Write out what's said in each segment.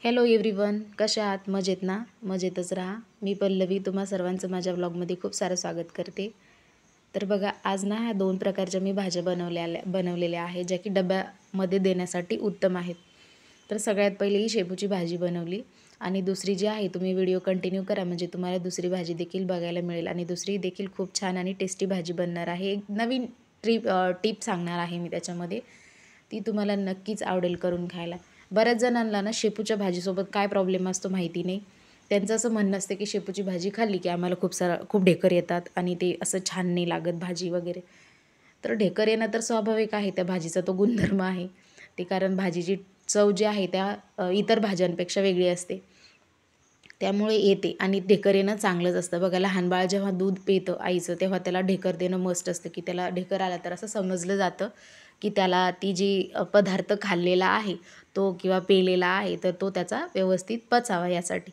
Hello everyone, कशा आहात? मजेत ना? मजेतच राहा. मी पल्लवी तुम्हा सर्वांचं माझ्या व्लॉगमध्ये खूप सारं स्वागत करते. तर बघा, आज ना ह्या 2 प्रकारच्या मी भाज्या बनवलेल्या आहेत, ज्या की डब्यामध्ये देण्यासाठी उत्तम आहेत. तर सगळ्यात पहिले ही शेपूची भाजी बनवली आणि दुसरी जी आहे, तुम्ही व्हिडिओ कंटिन्यू करा म्हणजे तुम्हाला दुसरी भाजी देखील बघायला मिळेल आणि दुसरी देखील खूप छान आणि टेस्टी भाजी बनणार आहे. एक नवीन टिप सांगणार आहे मी त्याच्यामध्ये. ती तुम्हाला नक्कीच आवडेल करून खायला. बऱ्याच जणांना ना शेपूच्या भाजीसोबत काय प्रॉब्लेम असतो माहिती नाही. त्यांचं असं म्हणणं असतं की शेपूची भाजी खाल्ली की आम्हाला खूप ढेकर येतात आणि ते असं छान नाही लागत भाजी वगैरे. तर ढेकर येणं तर स्वाभाविक आहे, त्या भाजीचा तो गुणधर्म आहे. ते कारण भाजीची चव जी आहे त्या इतर भाज्यांपेक्षा वेगळी असते. त्यामुळे येते आणि ढेकर येणं चांगलंच असतं. बघा, लहान बाळ जेव्हा दूध पितं आईचं, तेव्हा त्याला ढेकर देणं मस्ट असतं, की त्याला ढेकर आला तर असं समजलं जातं, की त्याला ती जी पदार्थ खाल्लेला आहे तो किंवा पेलेला आहे, तर तो त्याचा व्यवस्थित पचावा यासाठी.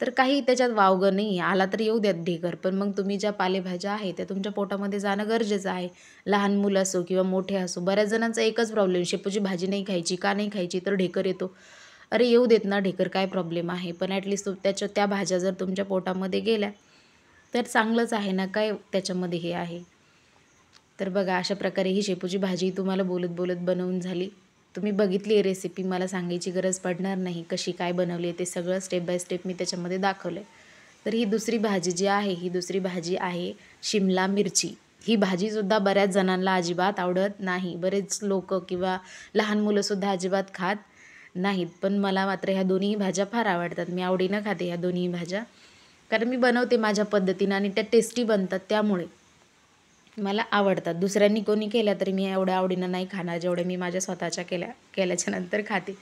तर काही त्याच्यात वावगं नाही आहे. आला तर येऊ द्यात ढेकर, पण मग तुम्ही ज्या पालेभाज्या आहे त्या तुमच्या पोटामध्ये जाणं गरजेचं आहे. लहान मुलं असो किंवा मोठे असो. बऱ्याच जणांचा एकच प्रॉब्लेम, शेपूची भाजी नाही खायची, का नाही खायची? तर ढेकर येतो. अरे येऊ देत ना ढेकर, काय प्रॉब्लेम आहे? पण ॲटलीस्ट त्या भाज्या जर तुमच्या पोटामध्ये गेल्या तर चांगलंच आहे ना, काय त्याच्यामध्ये हे आहे. तर बघा, अशा प्रकारे ही शेपूची भाजी तुम्हाला बोलत बोलत बनवून झाली. तुम्ही बघितली आहे रेसिपी, मला सांगायची गरज पडणार नाही कशी काय बनवली आहे, ते सगळं स्टेप बाय स्टेप मी त्याच्यामध्ये दाखवलं आहे. तर ही दुसरी भाजी जी आहे, ही दुसरी भाजी आहे शिमला मिरची. ही भाजीसुद्धा बऱ्याच जणांना अजिबात आवडत नाही. बरेच लोकं किंवा लहान मुलंसुद्धा अजिबात खात नाहीत. पण मला मात्र ह्या दोन्ही भाज्या फार आवडतात. मी आवडीनं खाते ह्या दोन्ही भाज्या. कारण मी बनवते माझ्या पद्धतीनं आणि त्या टेस्टी बनतात, त्यामुळे मला आवडतात. दुसऱ्यांनी कोणी केल्या तरी मी एवढ्या आवडीनं नाही खाणार, जेवढ्या मी माझ्या स्वतःच्या केल्याच्या नंतर खाते.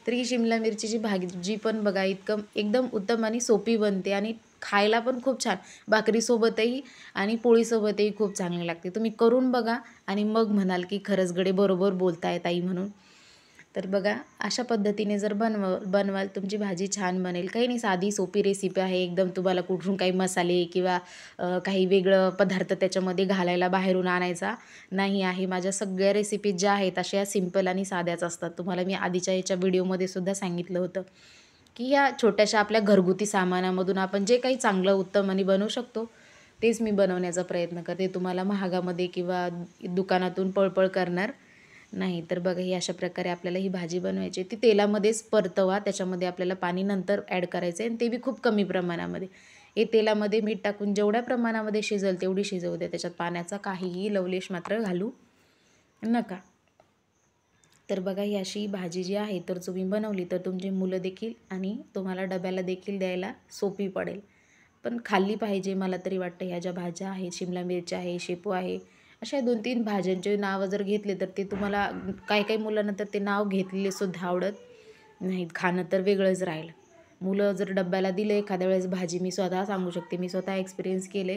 तर ही शिमला मिरचीची भाजी पण बघा एकदम उत्तम आणि सोपी बनते आणि खायला पण खूप छान. भाकरीसोबतही आणि पोळीसोबतही खूप चांगली लागते. तुम्ही करून बघा आणि मग म्हणाल की खरंच गडे बरोबर बोलताय ताई म्हणून. तर बघा, अशा पद्धतीने जर बनवाल तुमची भाजी छान बनेल. काही नाही, साधी सोपी रेसिपी आहे एकदम. तुम्हाला कुठून काही मसाले किंवा काही वेगळं पदार्थ त्याच्यामध्ये घालायला बाहेरून आणायचा नाही आहे. माझ्या सगळ्या रेसिपीज ज्या आहेत अशा सिंपल आणि साध्याच असतात. तुम्हाला मी आधीच्या याच्या व्हिडिओमध्ये सुद्धा सांगितलं होतं, की या छोट्याशा आपल्या घरगुती सामानामधून आपण जे काही चांगलं उत्तम आणि बनवू शकतो तेच मी बनवण्याचा प्रयत्न करते. तुम्हाला महागामध्ये किंवा दुकानातून पळपळ करणार नाही. तर बघा, ही अशा प्रकारे आपल्याला ही भाजी बनवायची. ती तेलामध्येच परतवा. त्याच्यामध्ये आपल्याला पाणी नंतर ॲड करायचं आहे आणि ते बी खूप कमी प्रमाणामध्ये. हे तेलामध्ये मीठ टाकून जेवढ्या प्रमाणामध्ये शिजेल तेवढी शिजवू द्या. त्याच्यात पाण्याचा काहीही लवलेश मात्र घालू नका. तर बघा, ही अशी भाजी जी आहे तर तुम्ही बनवली तर तुमची मुलं देखील आणि तुम्हाला डब्याला देखील द्यायला सोपी पडेल. पण खाल्ली पाहिजे मला तरी वाटतं. ह्या ज्या भाज्या आहेत, शिमला मिरची आहे, शेपू आहे, अशा 2-3 भाज्यांचे नावं जर घेतले तर ते तुम्हाला काही मुलांना तर ते नाव घेतलेले सुद्धा आवडत नाहीत. खाणं तर वेगळंच राहिलं. मुलं जर डब्याला दिलं एखाद्या वेळेस भाजी, मी स्वतः सांगू शकते, मी स्वतः एक्सपिरियन्स केले,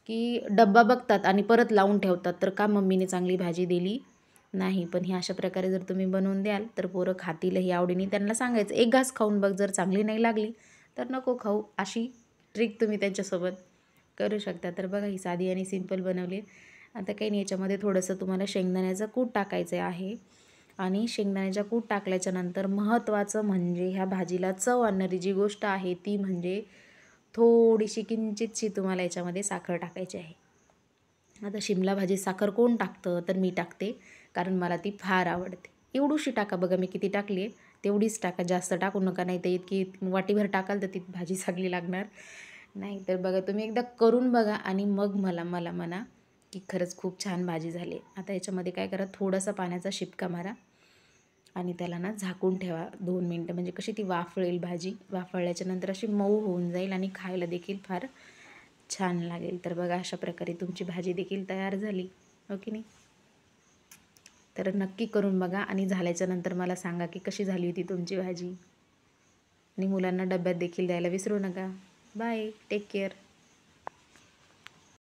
की डब्बा बघतात आणि परत लावून ठेवतात, तर का मम्मीने चांगली भाजी दिली नाही. पण ही अशा प्रकारे जर तुम्ही बनवून द्याल तर पोरं खातीलही आवडीने. त्यांना सांगायचं, एक घास खाऊन बघ, जर चांगली नाही लागली तर नको खाऊ. अशी ट्रिक तुम्ही त्यांच्यासोबत करू शकता. तर बघा, ही साधी आणि सिंपल बनवली. आता काही नाही, याच्यामध्ये थोडंसं तुम्हाला शेंगदाण्याचं कूट टाकायचं आहे आणि शेंगदाण्याच्या कूट टाकल्याच्यानंतर महत्त्वाचं म्हणजे ह्या भाजीला चव आणणारी जी गोष्ट आहे ती म्हणजे थोडीशी किंचितशी तुम्हाला याच्यामध्ये साखर टाकायची आहे. आता शिमला भाजीत साखर कोण टाकतं? तर मी टाकते, कारण मला ती फार आवडते. एवढीशी टाका. बघा, मी किती टाकली आहे तेवढीच टाका, जास्त टाकू नका. नाही तर इतकी वाटीभर टाकाल तर ती भाजी चांगली लागणार नाही. तर बघा, तुम्ही एकदा करून बघा आणि मग मला म्हणा की खरंच खूप छान भाजी झाली. आता याच्यामध्ये काय करा, थोडासा पाण्याचा शिपका मारा आणि त्याला ना झाकून ठेवा 2 मिनटं. म्हणजे कशी ती वाफळेल भाजी. वाफळल्याच्या नंतर अशी मऊ होऊन जाईल आणि खायला देखील फार छान लागेल. तर बघा, अशा प्रकारे तुमची भाजी देखील तयार झाली, हो की नाही? तर नक्की करून बघा आणि झाल्याच्या नंतर मला सांगा की कशी झाली होती तुमची भाजी. आणि मुलांना डब्यात देखील द्यायला विसरू नका. Bye, take care.